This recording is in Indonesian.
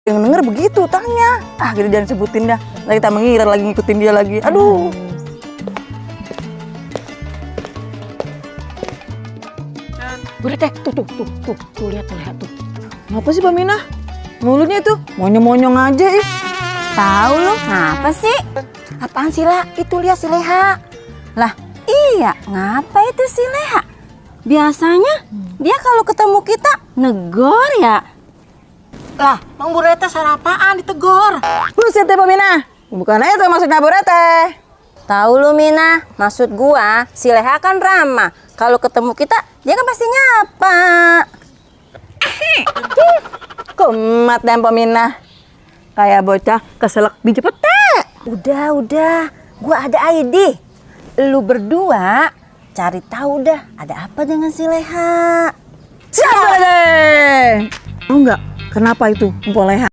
Yang denger begitu tanya. Ah, gitu jangan sebutin dah. Lagi tak mengira lagi ngikutin dia lagi. Aduh. Bu Rete, tuh, lihat tuh. Ngapa sih Paminah? Mulutnya itu monyong-monyong aja ih. Tahu lu ngapa sih? Apaan sih lah? Itu lihat si Leha. Lah, iya, ngapa itu si Leha? Biasanya dia kalau ketemu kita negor ya. Lah, Mang Bu Rete sarapaan ditegor? Buset deh Paminah. Bukan itu maksudnya Bu Rete. Tahu lu Mina, maksud gua si Leha kan ramah. Kalau ketemu kita dia kan pasti nyapa. Kumat dan Paminah. Kayak bocah keselak di Jepete. Udah, gua ada ide. Lu berdua cari tahu dah ada apa dengan si Leha. Siapa deh? Oh enggak, kenapa itu Mpok Leha?